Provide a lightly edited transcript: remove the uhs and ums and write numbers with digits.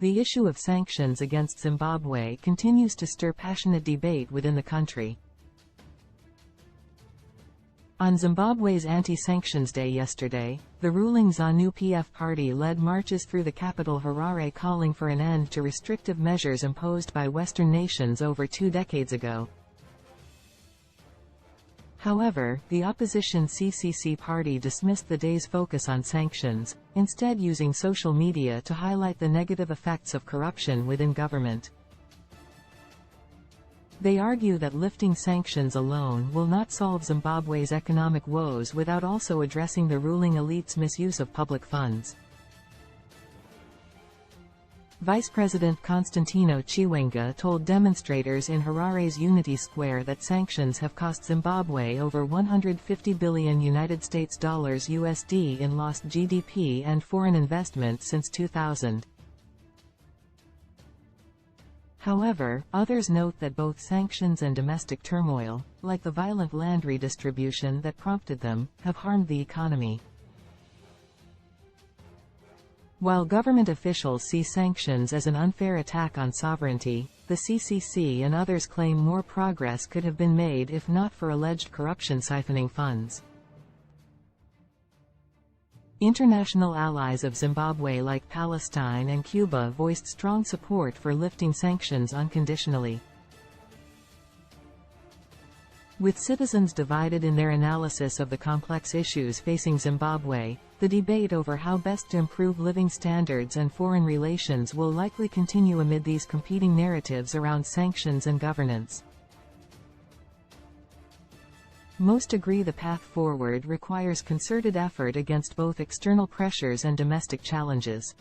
The issue of sanctions against Zimbabwe continues to stir passionate debate within the country. On Zimbabwe's Anti-Sanctions Day yesterday, the ruling ZANU-PF party led marches through the capital Harare calling for an end to restrictive measures imposed by Western nations over 2 decades ago. However, the opposition CCC party dismissed the day's focus on sanctions, instead using social media to highlight the negative effects of corruption within government. They argue that lifting sanctions alone will not solve Zimbabwe's economic woes without also addressing the ruling elite's misuse of public funds. Vice President Constantino Chiwenga told demonstrators in Harare's Unity Square that sanctions have cost Zimbabwe over $150 billion USD in lost GDP and foreign investment since 2000. However, others note that both sanctions and domestic turmoil, like the violent land redistribution that prompted them, have harmed the economy. While government officials see sanctions as an unfair attack on sovereignty, the CCC and others claim more progress could have been made if not for alleged corruption siphoning funds. International allies of Zimbabwe like Palestine and Cuba voiced strong support for lifting sanctions unconditionally. With citizens divided in their analysis of the complex issues facing Zimbabwe, the debate over how best to improve living standards and foreign relations will likely continue amid these competing narratives around sanctions and governance. Most agree the path forward requires concerted effort against both external pressures and domestic challenges.